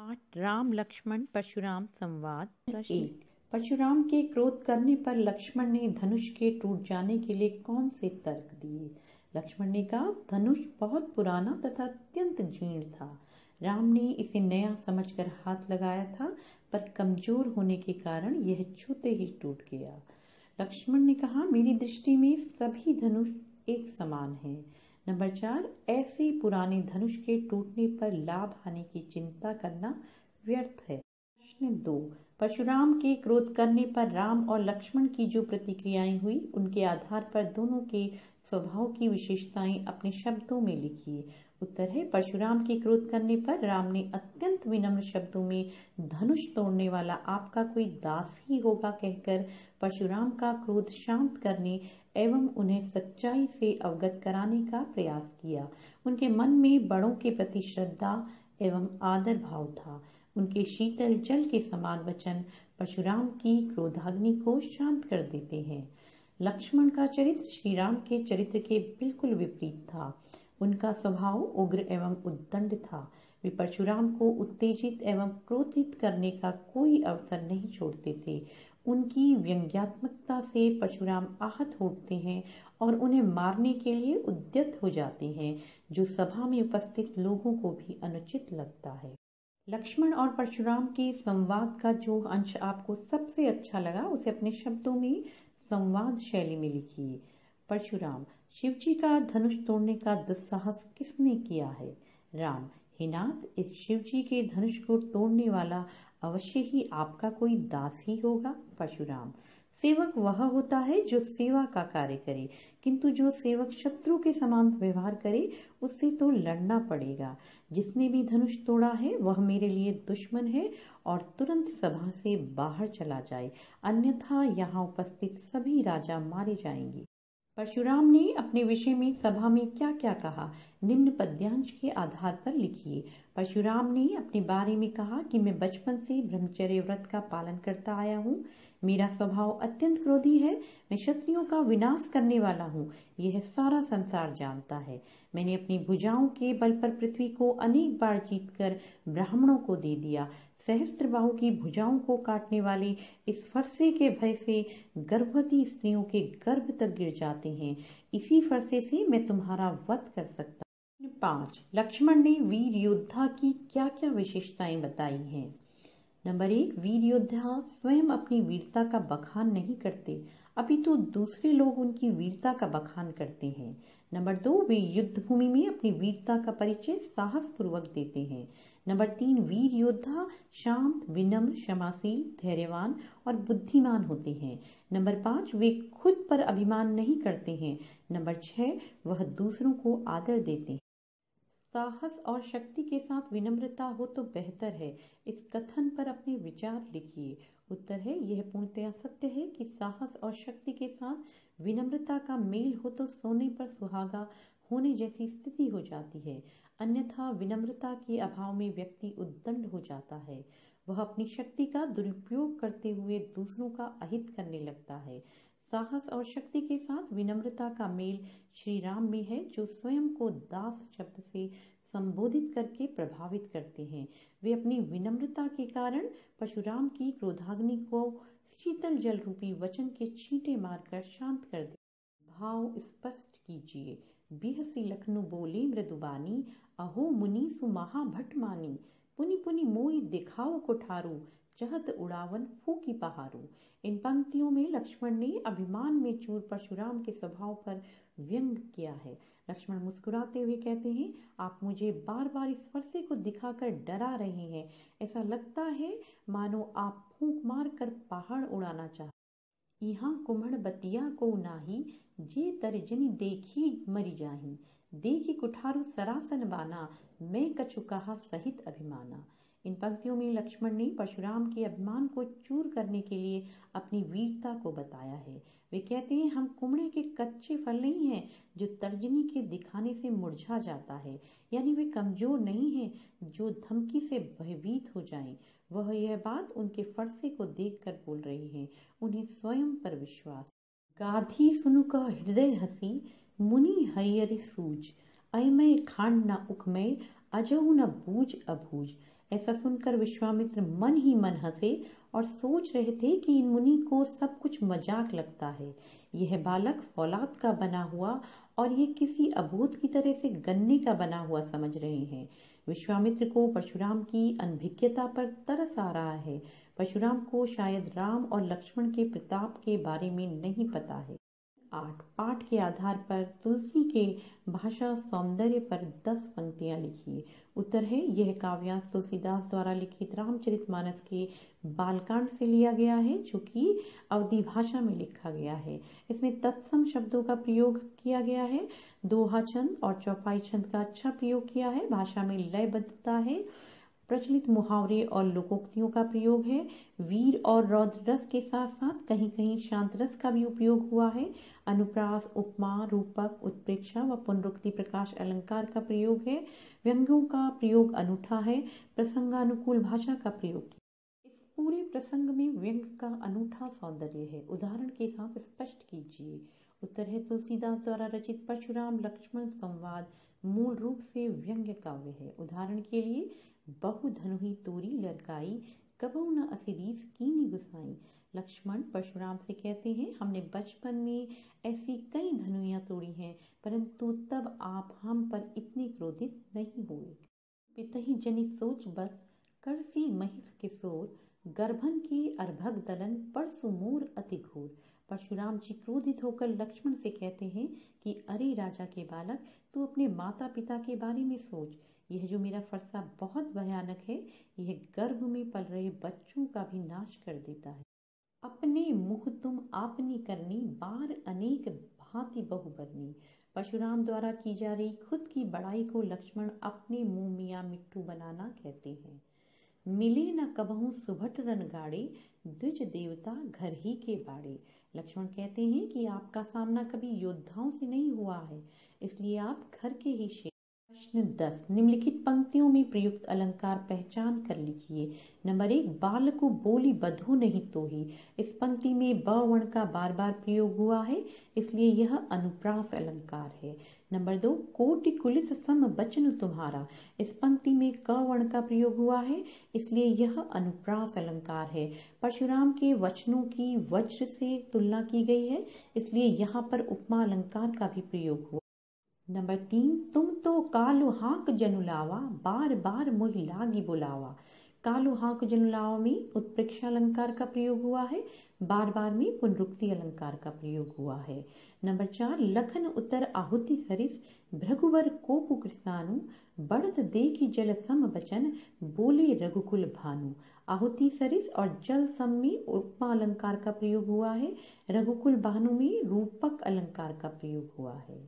पाठ राम लक्ष्मण परशुराम संवाद। प्रश्न 1। परशुराम के क्रोध करने पर लक्ष्मण ने धनुष के टूट जाने के लिए कौन से तर्क दिए? लक्ष्मण ने कहा, धनुष बहुत पुराना तथा अत्यंत जीर्ण था। राम ने इसे नया समझकर हाथ लगाया था, पर कमजोर होने के कारण यह छूते ही टूट गया। लक्ष्मण ने कहा, मेरी दृष्टि में सभी धनुष एक समान हैं। नंबर 4, ऐसे पुराने धनुष के टूटने पर लाभ हानि की चिंता करना व्यर्थ है। प्रश्न 2, परशुराम के क्रोध करने पर राम और लक्ष्मण की जो प्रतिक्रियाएं हुई, उनके आधार पर दोनों के स्वभाव की विशेषताएं अपने शब्दों में लिखिए। उत्तर है, परशुराम के क्रोध करने पर राम ने अत्यंत विनम्र शब्दों में धनुष तोड़ने वाला आपका कोई दास ही होगा कहकर परशुराम का क्रोध शांत करने एवं उन्हें सच्चाई से अवगत कराने का प्रयास किया। उनके मन में बड़ों के प्रति श्रद्धा एवं आदर भाव था। उनके शीतल जल के समान वचन परशुराम की क्रोधाग्नि को शांत कर देते हैं। लक्ष्मण का चरित्र श्री राम के चरित्र के बिल्कुल विपरीत था। उनका स्वभाव उग्र एवं उद्दंड था। वे परशुराम को उत्तेजित एवं क्रोधित करने का कोई अवसर नहीं छोड़ते थे। उनकी व्यंग्यात्मकता से परशुराम आहत होते हैं और उन्हें मारने के लिए उद्यत हो जाते हैं, जो सभा में उपस्थित लोगों को भी अनुचित लगता है। लक्ष्मण और परशुराम के संवाद का जो अंश आपको सबसे अच्छा लगा, उसे अपने शब्दों में संवाद शैली में लिखिए। परशुराम, शिवजी का धनुष तोड़ने का दुस्साहस किसने किया है? राम, हे नाथ, इस शिवजी के धनुष को तोड़ने वाला अवश्य ही आपका कोई दास ही होगा। परशुराम, सेवक वह होता है जो सेवा का कार्य करे, किंतु जो सेवक शत्रु के समान व्यवहार करे उससे तो लड़ना पड़ेगा। जिसने भी धनुष तोड़ा है वह मेरे लिए दुश्मन है और तुरंत सभा से बाहर चला जाए, अन्यथा यहाँ उपस्थित सभी राजा मारे जाएंगे। परशुराम ने अपने विषय में सभा में क्या क्या कहा, निम्न पद्यांश के आधार पर लिखिए। परशुराम ने अपने बारे में कहा कि मैं बचपन से ब्रह्मचर्य व्रत का पालन करता आया हूँ। मेरा स्वभाव अत्यंत क्रोधी है। मैं क्षत्रियों का विनाश करने वाला हूँ, यह सारा संसार जानता है। मैंने अपनी भुजाओं के बल पर पृथ्वी को अनेक बार जीतकर ब्राह्मणों को दे दिया। सहस्त्रबाहु की भुजाओं को काटने वाले इस फरसे के भय से गर्भवती स्त्रियों के गर्भ तक गिर जाते हैं। इसी फरसे से मैं तुम्हारा वध कर सकता हूँ। 5, लक्ष्मण ने वीर योद्धा की क्या क्या विशेषताएं बताई हैं? नंबर 1, वीर योद्धा स्वयं अपनी वीरता का बखान नहीं करते, अपितु दूसरे लोग उनकी वीरता का बखान करते हैं। नंबर 2, वे युद्ध भूमि में अपनी वीरता का परिचय साहस पूर्वक देते हैं। नंबर 3, वीर योद्धा शांत, विनम्र, क्षमाशील, धैर्यवान और बुद्धिमान होते हैं। नंबर 5, वे खुद पर अभिमान नहीं करते हैं। नंबर 6, वह दूसरों को आदर देते हैं। साहस और शक्ति के साथ विनम्रता हो तो बेहतर है। इस कथन पर अपने विचार लिखिए। उत्तर है, यह पूर्णतया सत्य है कि साहस और शक्ति के साथ विनम्रता का मेल हो तो सोने पर सुहागा होने जैसी स्थिति हो जाती है, अन्यथा विनम्रता के अभाव में व्यक्ति उद्दंड हो जाता है। वह अपनी शक्ति का दुरुपयोग करते हुए दूसरों का अहित करने लगता है। साहस और शक्ति के साथ विनम्रता का मेल श्री राम में है, जो स्वयं को दास शब्द से संबोधित करके प्रभावित करते हैं। वे अपनी विनम्रता के कारण परशुराम की क्रोधाग्नि को शीतल जल रूपी वचन के छींटे मारकर शांत कर दे। भाव स्पष्ट कीजिए। बिहसी लखनु बोले मृदुबानी, अहो मुनि सुमहाभट मानी। पुनि पुनि मोई दिखाओ कुठारू, चहत उड़ावन फूकी पहारू। इन पंक्तियों में लक्ष्मण ने अभिमान में चूर परशुराम के स्वभाव पर व्यंग किया है। लक्ष्मण मुस्कुराते हुए कहते हैं, आप मुझे बार बार इस फरसे को दिखाकर डरा रहे हैं। ऐसा लगता है मानो आप फूंक मार कर पहाड़ उड़ाना चाहते। यहाँ कुम्हड़ बतिया को नाही, जे तर्जनी देखी मरी जाही। देखी कुठारू सरासन बाना, मैं कछु कहा सहित अभिमाना। इन पंक्तियों में लक्ष्मण ने परशुराम के अभिमान को चूर करने के लिए अपनी वीरता को बताया है। वे कहते हैं, हम कुमड़े के कच्चे फल नहीं हैं जो तर्जनी के दिखाने से मुरझा जाता है, यानी वे कमजोर नहीं हैं जो धमकी से भयभीत हो जाएं। वह यह बात उनके फरसे को देखकर बोल रहे हैं। उन्हें स्वयं पर विश्वास। गाधी सुनु का हृदय हसी, मुनि हरियरि सूज। अयमय खांड न उकमय, अजहु न बूझ अबूझ। ऐसा सुनकर विश्वामित्र मन ही मन हंसे और सोच रहे थे कि इन मुनि को सब कुछ मजाक लगता है। यह बालक फौलाद का बना हुआ और ये किसी अबोध की तरह से गन्ने का बना हुआ समझ रहे हैं। विश्वामित्र को परशुराम की अनभिज्ञता पर तरस आ रहा है। परशुराम को शायद राम और लक्ष्मण के प्रताप के बारे में नहीं पता है। 8 पाठ के आधार पर तुलसी के भाषा सौंदर्य पर 10 पंक्तियां लिखिए। उत्तर है, यह काव्यांश तुलसीदास द्वारा लिखित रामचरितमानस के बालकांड से लिया गया है, जो कि अवधी भाषा में लिखा गया है। इसमें तत्सम शब्दों का प्रयोग किया गया है। दोहा छंद और चौपाई छंद का अच्छा प्रयोग किया है। भाषा में लयबद्धता है। प्रचलित मुहावरे और लोकोक्तियों का प्रयोग है। वीर और रौद्र रस के साथ साथ कहीं कहीं शांत रस का भी उपयोग हुआ है। अनुप्रास, उपमा, रूपक, उत्प्रेक्षा व पुनरुक्ति प्रकाश अलंकार का प्रयोग है। व्यंग्यों का प्रयोग अनूठा है। प्रसंगानुकूल भाषा का प्रयोग किया। इस पूरे प्रसंग में व्यंग का अनूठा सौंदर्य है। उदाहरण के साथ स्पष्ट कीजिए। उत्तर है, तुलसीदास द्वारा रचित परशुराम लक्ष्मण संवाद मूल रूप से व्यंग्य काव्य है। उदाहरण के लिए, बहु धनुही तोरी लड़काई, कबहु न असिरीस कीनी गुसाई। लक्ष्मण परशुराम से कहते हैं, हमने बचपन में ऐसी कई धनुइयां तोड़ी हैं, परंतु तब आप हम पर इतने क्रोधित नहीं हुए। पितहि जनित सोच बस करसी महिष किशोर, गर्भन के अर्भग दलन परसु मोर अति घोर। परशुराम जी क्रोधित होकर लक्ष्मण से कहते हैं कि अरे राजा के बालक, तू अपने माता पिता के बारे में सोच। यह जो मेरा फरसा बहुत भयानक है, यह गर्भ में पल रहे बच्चों का भी नाश कर देता है। अपने मुख तुम आपनी करनी, बार अनेक भांति बहु बरनी। परशुराम द्वारा की जा रही खुद की बड़ाई को लक्ष्मण अपने मुंह मियाँ मिट्टू बनाना कहते हैं। मिले न कबहू सुभट रन गाड़े, द्विज देवता घर ही के बाड़े। लक्ष्मण कहते हैं कि आपका सामना कभी योद्धाओं से नहीं हुआ है, इसलिए आप घर के ही शेर। प्रश्न 10, निम्नलिखित पंक्तियों में प्रयुक्त अलंकार पहचान कर लिखिए। नंबर 1, बाल को बोली बधो नहीं तोही। इस पंक्ति में ब वर्ण का बार बार प्रयोग हुआ है, इसलिए यह अनुप्रास अलंकार है। नंबर 2, कोटि कुलिस सम बचन तुम्हारा। इस पंक्ति में क वर्ण का प्रयोग हुआ है, इसलिए यह अनुप्रास अलंकार है। परशुराम के वचनों की वज्र से तुलना की गई है, इसलिए यहाँ पर उपमा अलंकार का भी प्रयोग हुआ। नंबर 3, तुम तो कालु हाक जनुलावा, बार बार मोहि लागी बुलावा। कालु हाक जनुलावा में उत्प्रेक्षा अलंकार का प्रयोग हुआ है। बार बार में पुनरुक्ति अलंकार का प्रयोग हुआ है। नंबर 4, लखन उतर आहुति सरिस, भृगुवर कोपु कृसानु, बढ़त देखी जल सम बचन, बोले रघुकुल भानु। आहुति सरिस और जल सम में उपमा अलंकार का प्रयोग हुआ है। रघुकुल भानु में रूपक अलंकार का प्रयोग हुआ है।